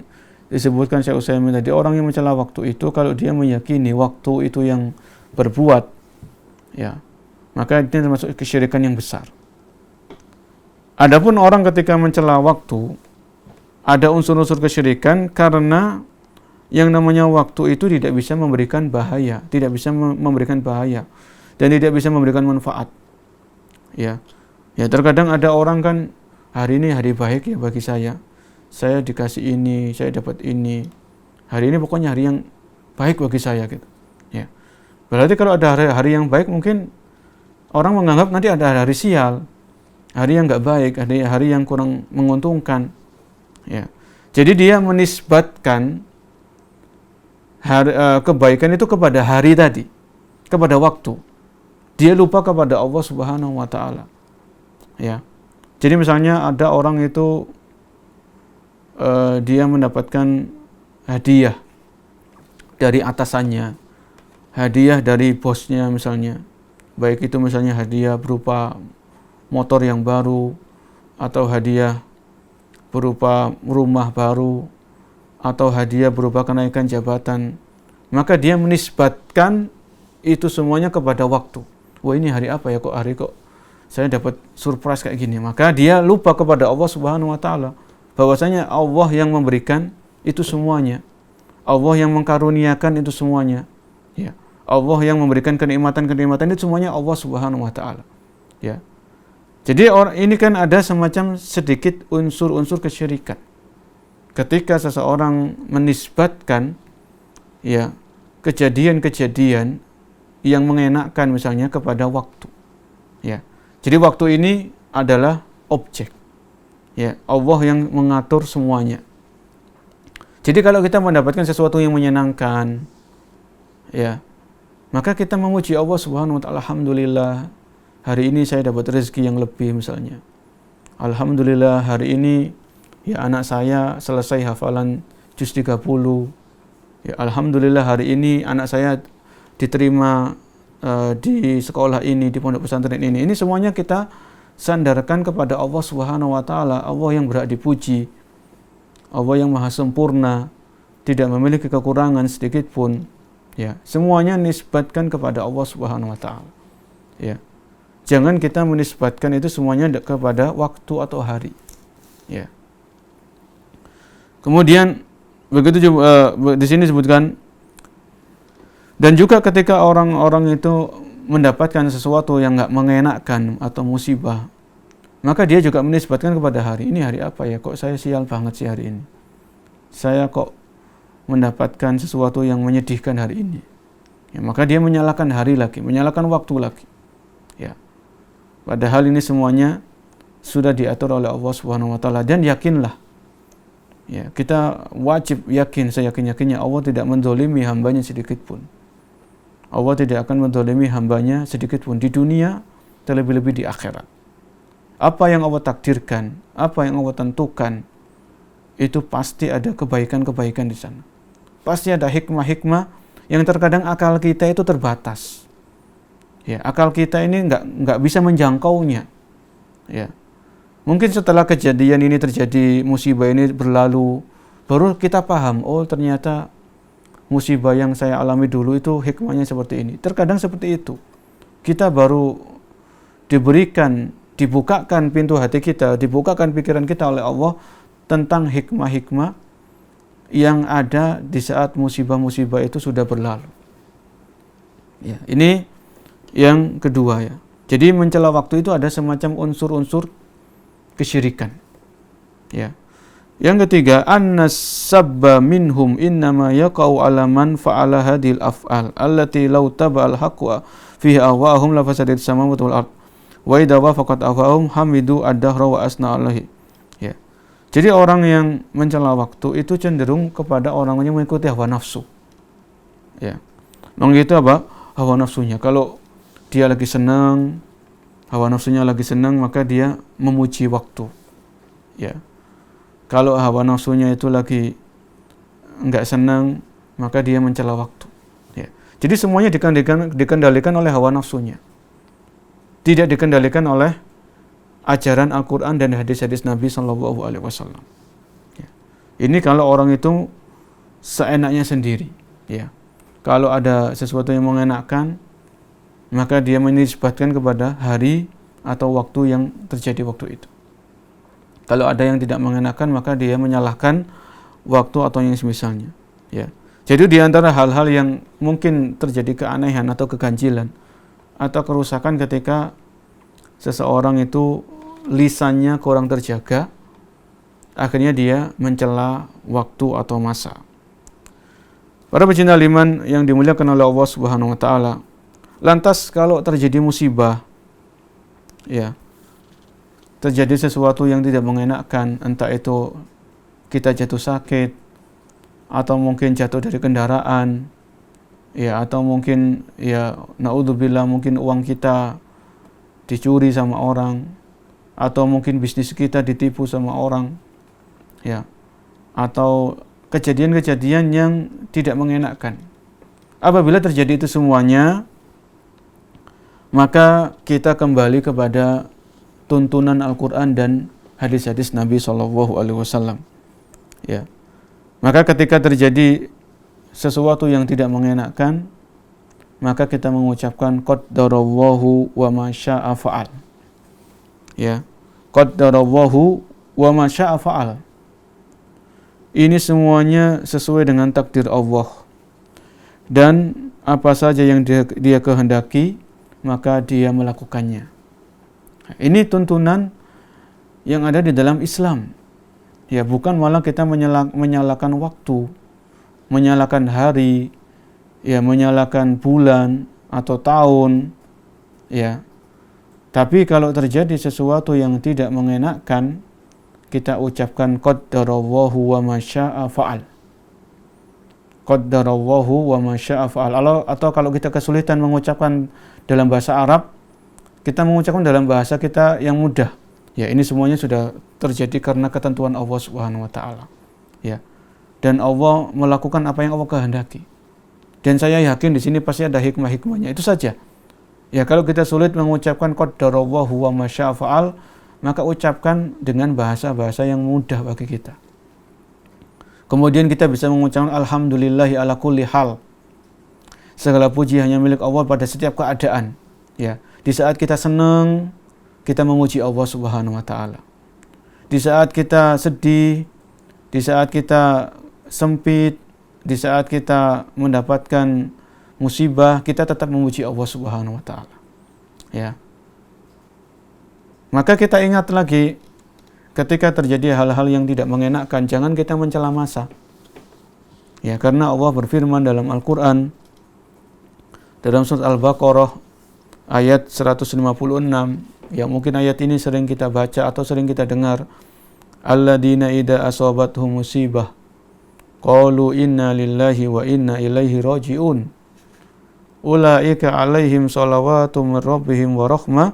B: disebutkan Syekh Utsaimin tadi, orang yang mencela waktu itu kalau dia meyakini waktu itu yang berbuat, ya, maka ini termasuk kesyirikan yang besar. Adapun orang ketika mencela waktu, ada unsur-unsur kesyirikan karena yang namanya waktu itu tidak bisa memberikan bahaya, tidak bisa memberikan bahaya dan tidak bisa memberikan manfaat. Ya, ya terkadang ada orang kan, hari ini hari baik ya bagi saya dikasih ini, saya dapat ini, hari ini pokoknya hari yang baik bagi saya gitu. Ya, berarti kalau ada hari yang baik mungkin orang menganggap nanti ada hari sial, hari yang nggak baik, ada hari yang kurang menguntungkan. Ya, jadi dia menisbatkan kebaikan itu kepada hari tadi, kepada waktu. Dia lupa kepada Allah Subhanahu wa taala. Ya. Jadi misalnya ada orang itu dia mendapatkan hadiah dari atasannya, hadiah dari bosnya misalnya. Baik itu misalnya hadiah berupa motor yang baru atau hadiah berupa rumah baru atau hadiah berupa kenaikan jabatan. Maka dia menisbatkan itu semuanya kepada waktu. Wah, ini hari apa ya, kok saya dapat surprise kayak gini. Maka dia lupa kepada Allah Subhanahu wa taala bahwasanya Allah yang memberikan itu semuanya. Allah yang mengkaruniakan itu semuanya. Ya. Allah yang memberikan kenikmatan-kenikmatan itu semuanya Allah Subhanahu wa taala. Ya. Jadi ini kan ada semacam sedikit unsur-unsur kesyirikan. Ketika seseorang menisbatkan ya kejadian-kejadian yang mengenakkan misalnya kepada waktu. Ya. Jadi waktu ini adalah objek. Ya, Allah yang mengatur semuanya. Jadi kalau kita mendapatkan sesuatu yang menyenangkan, ya, maka kita memuji Allah Subhanahu wa taala, alhamdulillah hari ini saya dapat rezeki yang lebih misalnya. Alhamdulillah hari ini ya anak saya selesai hafalan juz 30. Ya, alhamdulillah hari ini anak saya diterima di sekolah ini, di pondok pesantren ini. Ini semuanya kita sandarkan kepada Allah Subhanahu wa taala, Allah yang berhak dipuji, Allah yang maha sempurna, tidak memiliki kekurangan sedikit pun. Ya, semuanya nisbatkan kepada Allah Subhanahu wa taala. Ya. Jangan kita menisbatkan itu semuanya kepada waktu atau hari. Ya. Kemudian begitu juga di sini disebutkan, dan juga ketika orang-orang itu mendapatkan sesuatu yang enggak mengenakkan atau musibah, maka dia juga menisbatkan kepada hari. Ini hari apa ya? Kok saya sial banget sih hari ini? Saya kok mendapatkan sesuatu yang menyedihkan hari ini. Ya, maka dia menyalahkan hari lagi, menyalahkan waktu lagi. Ya. Padahal ini semuanya sudah diatur oleh Allah Subhanahu wa taala, dan yakinlah. Ya, kita wajib yakin, seyakin-yakinnya Allah tidak menzalimi hambanya sedikit pun. Allah tidak akan menzalimi hambanya sedikit pun di dunia, terlebih-lebih di akhirat. Apa yang Allah takdirkan, apa yang Allah tentukan, itu pasti ada kebaikan-kebaikan di sana. Pasti ada hikmah-hikmah yang terkadang akal kita itu terbatas. Ya, akal kita ini nggak bisa menjangkaunya. Ya. Mungkin setelah kejadian ini terjadi, musibah ini berlalu, baru kita paham, oh ternyata musibah yang saya alami dulu itu hikmahnya seperti ini. Terkadang seperti itu. Kita baru dibukakan pintu hati kita, dibukakan pikiran kita oleh Allah tentang hikmah-hikmah yang ada di saat musibah-musibah itu sudah berlalu. Ya, ini yang kedua ya. Jadi mencela waktu itu ada semacam unsur-unsur kesyirikan. Ya. Yang ketiga, an-nasabba minhum innama yaqau ala man fa'ala hadhil af'al allati law taba'al haqqa fihi ahwa'ahum la fasadat samawati wal ard. Wa idza wafaqat ahwa'ahum hamidu ad-dahra wa asna alaihi. Ya. Jadi orang yang mencela waktu itu cenderung kepada orang yang mengikuti hawa nafsu. Ya. Mengikuti apa? Hawa nafsunya. Kalau dia lagi senang, hawa nafsunya lagi senang, maka dia memuji waktu. Ya. Kalau hawa nafsunya itu lagi enggak senang, maka dia mencela waktu. Ya. Jadi semuanya dikendalikan oleh hawa nafsunya. Tidak dikendalikan oleh ajaran Al-Quran dan hadis-hadis Nabi Sallallahu Alaihi Wasallam. Ya. Ini kalau orang itu seenaknya sendiri. Ya. Kalau ada sesuatu yang mengenakkan, maka dia menisbatkan kepada hari atau waktu yang terjadi waktu itu. Kalau ada yang tidak mengenakkan, maka dia menyalahkan waktu atau yang semisalnya. Ya. Jadi di antara hal-hal yang mungkin terjadi keanehan atau keganjilan atau kerusakan ketika seseorang itu lisannya kurang terjaga, akhirnya dia mencela waktu atau masa. Para pecinta iman yang dimuliakan oleh Allah Subhanahu wa taala, lantas kalau terjadi musibah, ya, terjadi sesuatu yang tidak mengenakkan, entah itu kita jatuh sakit, atau mungkin jatuh dari kendaraan, ya, atau mungkin ya naudzubillah mungkin uang kita dicuri sama orang, atau mungkin bisnis kita ditipu sama orang, ya, atau kejadian-kejadian yang tidak mengenakkan. Apabila terjadi itu semuanya, maka kita kembali kepada tuntunan Al-Quran dan hadis-hadis Nabi Sallallahu Alaihi Wasallam. Ya, maka ketika terjadi sesuatu yang tidak mengenakkan, maka kita mengucapkan qaddarallahu wa ma syaa fa'al. Ya, qaddarallahu wa ma syaa fa'al. Ini semuanya sesuai dengan takdir Allah. Dan apa saja yang dia kehendaki, maka dia melakukannya. Ini tuntunan yang ada di dalam Islam. Ya, bukan malah kita menyalahkan waktu, menyalahkan hari, ya, menyalahkan bulan atau tahun, ya. Tapi kalau terjadi sesuatu yang tidak mengenakkan, kita ucapkan qaddarallahu wa ma syaa fa'al. Qaddarallahu wa ma syaa fa'al. Atau kalau kita kesulitan mengucapkan dalam bahasa Arab, kita mengucapkan dalam bahasa kita yang mudah. Ya, ini semuanya sudah terjadi karena ketentuan Allah Subhanahu wa taala. Ya. Dan Allah melakukan apa yang Allah kehendaki. Dan saya yakin di sini pasti ada hikmah-hikmahnya. Itu saja. Ya, kalau kita sulit mengucapkan qaddarallahu wa ma syaa fa'al, maka ucapkan dengan bahasa-bahasa yang mudah bagi kita. Kemudian kita bisa mengucapkan alhamdulillahi ala kulli hal. Segala puji hanya milik Allah pada setiap keadaan. Ya, di saat kita senang, kita memuji Allah Subhanahu wa taala. Di saat kita sedih, di saat kita sempit, di saat kita mendapatkan musibah, kita tetap memuji Allah Subhanahu wa taala. Ya. Maka kita ingat lagi, ketika terjadi hal-hal yang tidak mengenakkan, jangan kita mencela masa. Ya, karena Allah berfirman dalam Al-Quran, dalam surat Al-Baqarah, ayat 156, yang mungkin ayat ini sering kita baca atau sering kita dengar. Alladzina idza asabathum musibah qalu inna lillahi wa inna ilaihi raji'un. Ulaika alaihim shalawatu min rabbihim wa rahmah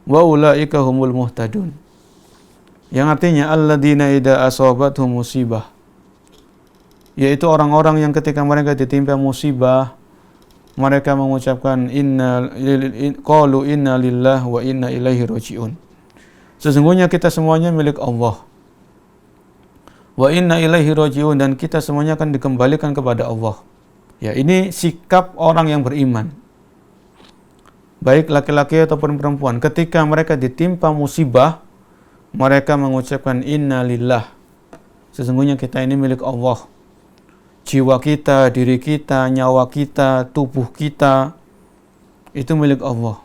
B: wa ulaika humul muhtadun. Yang artinya alladzina idza asabathum musibah, yaitu orang-orang yang ketika mereka ditimpa musibah, mereka mengucapkan qalu inna lillahi wa inna ilaihi raji'un. Sesungguhnya kita semuanya milik Allah. Wa inna ilaihi raji'un, dan kita semuanya akan dikembalikan kepada Allah. Ya, ini sikap orang yang beriman. Baik laki-laki ataupun perempuan, ketika mereka ditimpa musibah, mereka mengucapkan inna lillah. Sesungguhnya kita ini milik Allah. Jiwa kita, diri kita, nyawa kita, tubuh kita, itu milik Allah.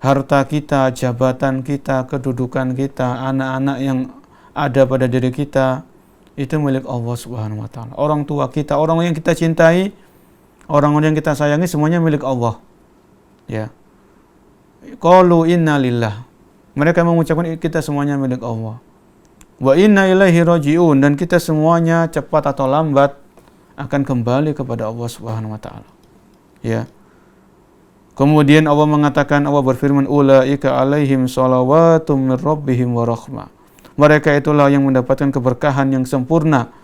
B: Harta kita, jabatan kita, kedudukan kita, anak-anak yang ada pada diri kita, itu milik Allah Subhanahu wa taala. Orang tua kita, orang yang kita cintai, orang yang kita sayangi, semuanya milik Allah. Ya. Qalu inna lillah. Mereka mengucapkan kita semuanya milik Allah. Wa inna ilaihi raji'un, dan kita semuanya cepat atau lambat akan kembali kepada Allah Subhanahu wa taala. Ya. Kemudian Allah mengatakan, Allah berfirman, ulaika alaihim shalawatum mir rabbihim wa rahmah. Mereka itulah yang mendapatkan keberkahan yang sempurna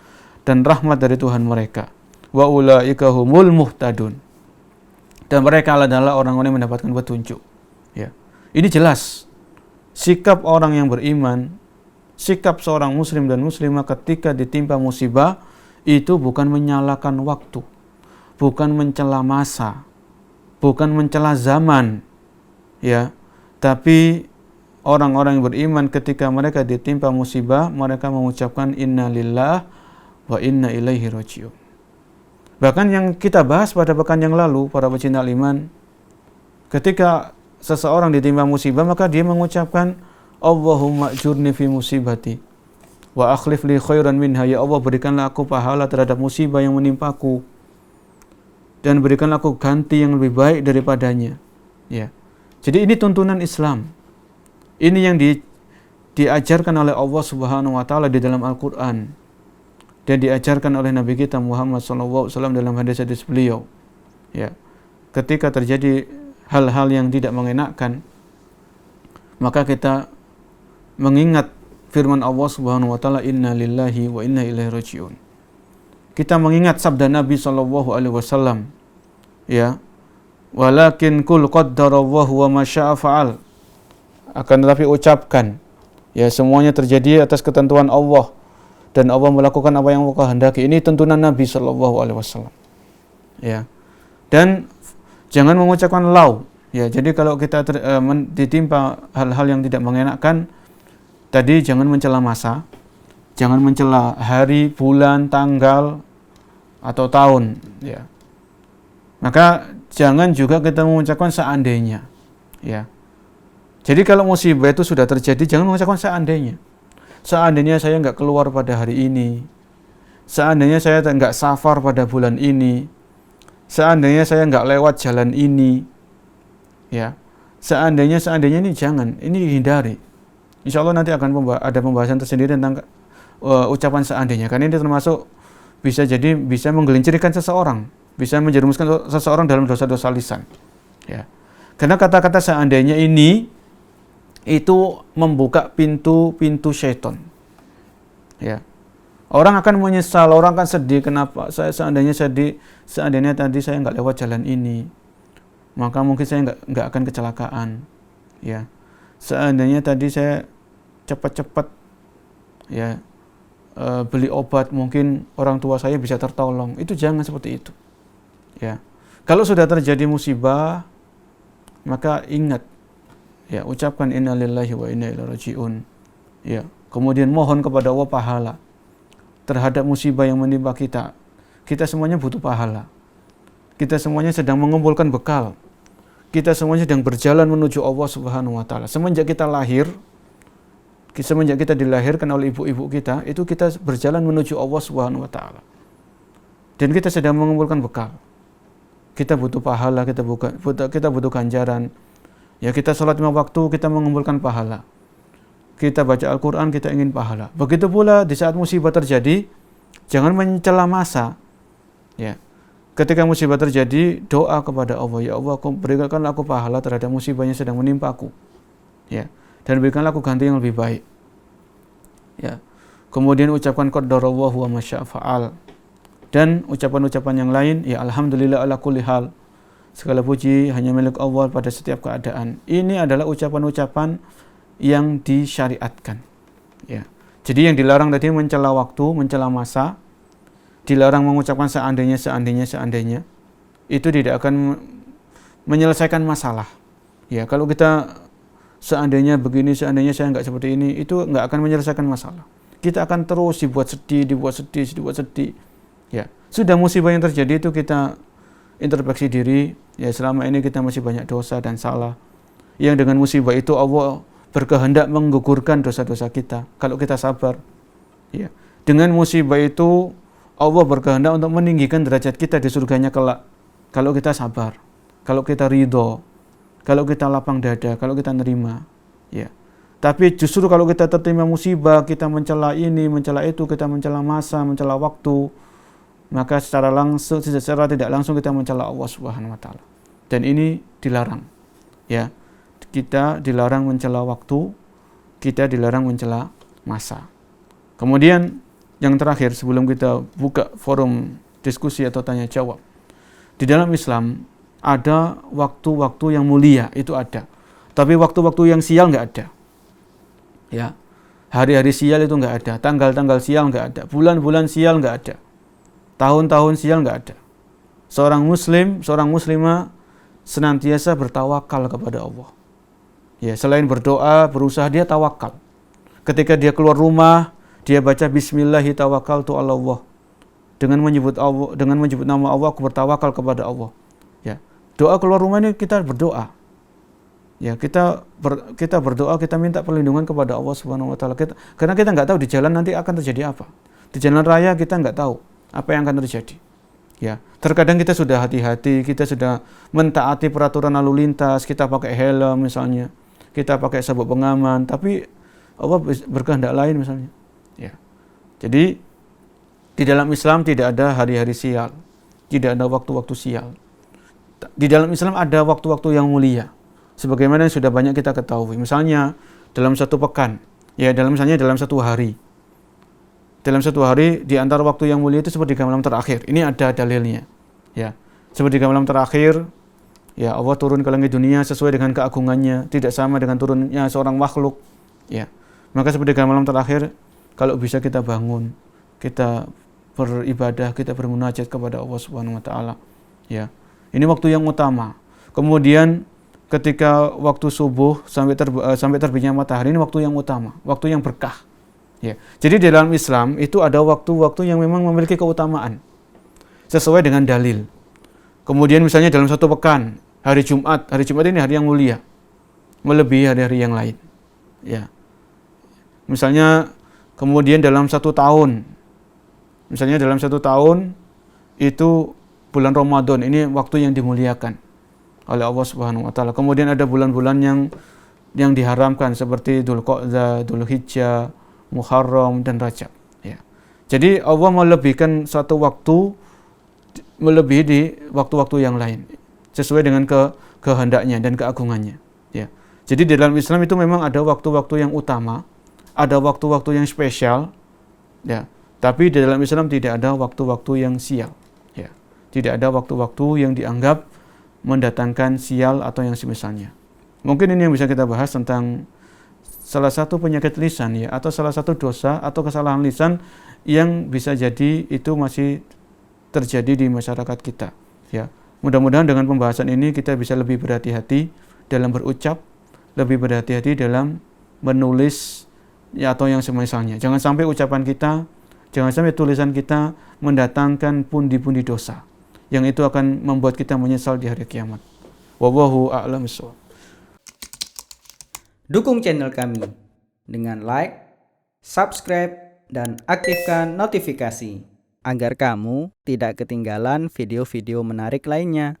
B: dan rahmat dari Tuhan mereka. Wa ulaika humul muhtadun. Dan mereka adalah orang-orang yang mendapatkan petunjuk. Ya. Ini jelas sikap orang yang beriman, sikap seorang muslim dan muslimah ketika ditimpa musibah itu bukan menyalahkan waktu, bukan mencela masa, bukan mencela zaman, ya, tapi orang-orang yang beriman ketika mereka ditimpa musibah, mereka mengucapkan inna lillah wa inna ilaihi raji'un. Bahkan yang kita bahas pada pekan yang lalu, para pecinta iman, ketika seseorang ditimpa musibah, maka dia mengucapkan Allahumma ajurni fi musibati wa akhlif li khairan minha. Ya Allah, berikanlah aku pahala terhadap musibah yang menimpaku dan berikanlah aku ganti yang lebih baik daripadanya. Ya. Jadi ini tuntunan Islam. Ini yang diajarkan oleh Allah Subhanahu wa taala di dalam Al-Qur'an dan diajarkan oleh Nabi kita Muhammad SAW dalam hadis-hadis beliau. Ya. Ketika terjadi hal-hal yang tidak mengenakkan, maka kita mengingat firman Allah Subhanahu wa taala, inna lillahi wa inna ilaihi raji'un. Kita mengingat sabda Nabi SAW, ya, walakin kul qaddarallahu wa ma syaa fa'al. Akan tetapi ucapkan, ya, semuanya terjadi atas ketentuan Allah dan Allah melakukan apa yang Allah kehendaki. Ini tuntunan Nabi SAW. Ya. Dan jangan mengucapkan lau. Ya, jadi kalau kita ditimpa hal-hal yang tidak mengenakkan, tadi jangan mencela masa, jangan mencela hari, bulan, tanggal, atau tahun. Ya. Maka jangan juga kita mengucapkan seandainya. Ya. Jadi kalau musibah itu sudah terjadi, jangan mengucapkan seandainya. Seandainya saya nggak keluar pada hari ini, seandainya saya nggak safar pada bulan ini, seandainya saya nggak lewat jalan ini, ya, seandainya ini jangan, ini dihindari. Insya Allah nanti akan ada pembahasan tersendiri tentang ucapan seandainya, karena ini termasuk bisa menggelincirkan seseorang, bisa menjerumuskan seseorang dalam dosa-dosa lisan. Ya. Karena kata-kata seandainya ini itu membuka pintu syaitan. Ya. Orang akan menyesal, orang akan sedih, kenapa seandainya tadi saya nggak lewat jalan ini, maka mungkin saya nggak akan kecelakaan. Ya. Seandainya tadi saya cepat-cepat, ya, beli obat, mungkin orang tua saya bisa tertolong. Itu jangan seperti itu. Ya. Kalau sudah terjadi musibah, maka ingat, ya, ucapkan inna lillahi wa inna ilaihi raji'un. Ya. Kemudian mohon kepada Allah pahala terhadap musibah yang menimpa kita. Kita semuanya butuh pahala. Kita semuanya sedang mengumpulkan bekal. Kita semuanya sedang berjalan menuju Allah Subhanahu wa taala. Semenjak kita dilahirkan oleh ibu-ibu kita, itu kita berjalan menuju Allah Subhanahu wa taala. Dan kita sedang mengumpulkan bekal. Kita butuh pahala, kita butuh ganjaran. Ya, kita sholat 5 waktu, kita mengumpulkan pahala. Kita baca Al-Quran, kita ingin pahala. Begitu pula di saat musibah terjadi, jangan mencela masa. Ya. Ketika musibah terjadi, doa kepada Allah, ya Allah, berikanlah aku pahala terhadap musibah yang sedang menimpa aku. Ya. Dan berikanlah aku ganti yang lebih baik. Ya. Kemudian ucapkan qaddarallahu wa ma syaa fa'al. Dan ucapan-ucapan yang lain, ya alhamdulillah ala kulli hal. Segala puji hanya milik Allah pada setiap keadaan. Ini adalah ucapan-ucapan yang disyariatkan. Ya. Jadi yang dilarang tadi mencela waktu, mencela masa, dilarang mengucapkan seandainya. Itu tidak akan menyelesaikan masalah. Ya, kalau kita seandainya begini, seandainya saya nggak seperti ini, itu nggak akan menyelesaikan masalah. Kita akan terus dibuat sedih. Ya, sudah musibah yang terjadi itu kita introspeksi diri. Ya, selama ini kita masih banyak dosa dan salah. Yang dengan musibah itu Allah berkehendak menggugurkan dosa-dosa kita. Kalau kita sabar. Ya, dengan musibah itu Allah berkehendak untuk meninggikan derajat kita di surganya kelak. Kalau kita sabar, kalau kita ridho, kalau kita lapang dada, kalau kita nerima, ya. Tapi justru kalau kita tertimpa musibah, kita mencela ini, mencela itu, kita mencela masa, mencela waktu, maka secara tidak langsung kita mencela Allah Subhanahu wa taala. Dan ini dilarang. Ya. Kita dilarang mencela waktu, kita dilarang mencela masa. Kemudian yang terakhir sebelum kita buka forum diskusi atau tanya jawab. Di dalam Islam ada waktu-waktu yang mulia, itu ada. Tapi waktu-waktu yang sial enggak ada. Ya. Hari-hari sial itu enggak ada, tanggal-tanggal sial enggak ada, bulan-bulan sial enggak ada. Tahun-tahun sial enggak ada. Seorang muslim, seorang muslimah senantiasa bertawakal kepada Allah. Ya, selain berdoa, berusaha dia tawakal. Ketika dia keluar rumah, dia baca bismillahi tawakkaltu 'ala Allah. Dengan menyebut Allah, dengan menyebut nama Allah, aku bertawakal kepada Allah. Ya. Doa keluar rumah ini kita berdoa. Ya, kita berdoa, kita minta perlindungan kepada Allah Subhanahu wa taala. Karena kita enggak tahu di jalan nanti akan terjadi apa. Di jalan raya kita enggak tahu apa yang akan terjadi. Ya, terkadang kita sudah hati-hati, kita sudah mentaati peraturan lalu lintas, kita pakai helm misalnya, kita pakai sabuk pengaman, tapi Allah berkehendak lain misalnya. Ya. Jadi di dalam Islam tidak ada hari-hari sial, tidak ada waktu-waktu sial. Di dalam Islam ada waktu-waktu yang mulia. Sebagaimana yang sudah banyak kita ketahui. Misalnya dalam satu pekan, ya dalam satu hari. Dalam satu hari di antara waktu yang mulia itu sepertiga malam terakhir. Ini ada dalilnya. Ya. Sepertiga malam terakhir, ya Allah turun ke langit dunia sesuai dengan keagungannya, tidak sama dengan turunnya seorang makhluk. Ya. Maka sepertiga malam terakhir kalau bisa kita bangun, kita beribadah, kita bermunajat kepada Allah Subhanahu wa taala. Ya. Ini waktu yang utama. Kemudian ketika waktu subuh sampai terbitnya matahari, ini waktu yang utama, waktu yang berkah. Ya. Jadi di dalam Islam itu ada waktu-waktu yang memang memiliki keutamaan sesuai dengan dalil. Kemudian misalnya dalam satu pekan, hari Jumat ini hari yang mulia, melebihi hari-hari yang lain. Ya. Misalnya kemudian dalam satu tahun, itu bulan Ramadan, ini waktu yang dimuliakan oleh Allah Subhanahu wa taala. Kemudian ada bulan-bulan yang diharamkan seperti Dzulqa'dah, Dzulhijjah, Muharram dan Rajab, ya. Jadi Allah melebihkan satu waktu melebihi di waktu-waktu yang lain sesuai dengan kehendaknya dan keagungannya, ya. Jadi di dalam Islam itu memang ada waktu-waktu yang utama, ada waktu-waktu yang spesial, ya. Tapi di dalam Islam tidak ada waktu-waktu yang sial, ya. Tidak ada waktu-waktu yang dianggap mendatangkan sial atau yang semisalnya. Mungkin ini yang bisa kita bahas tentang salah satu penyakit lisan, ya, atau salah satu dosa atau kesalahan lisan yang bisa jadi itu masih terjadi di masyarakat kita, ya. Mudah-mudahan dengan pembahasan ini kita bisa lebih berhati-hati dalam berucap, lebih berhati-hati dalam menulis, ya, atau yang semisalnya. Jangan sampai ucapan kita, jangan sampai tulisan kita mendatangkan pundi-pundi dosa yang itu akan membuat kita menyesal di hari kiamat. Wallahu a'lam bishawab.
C: Dukung channel kami dengan like, subscribe, dan aktifkan notifikasi agar kamu tidak ketinggalan video-video menarik lainnya.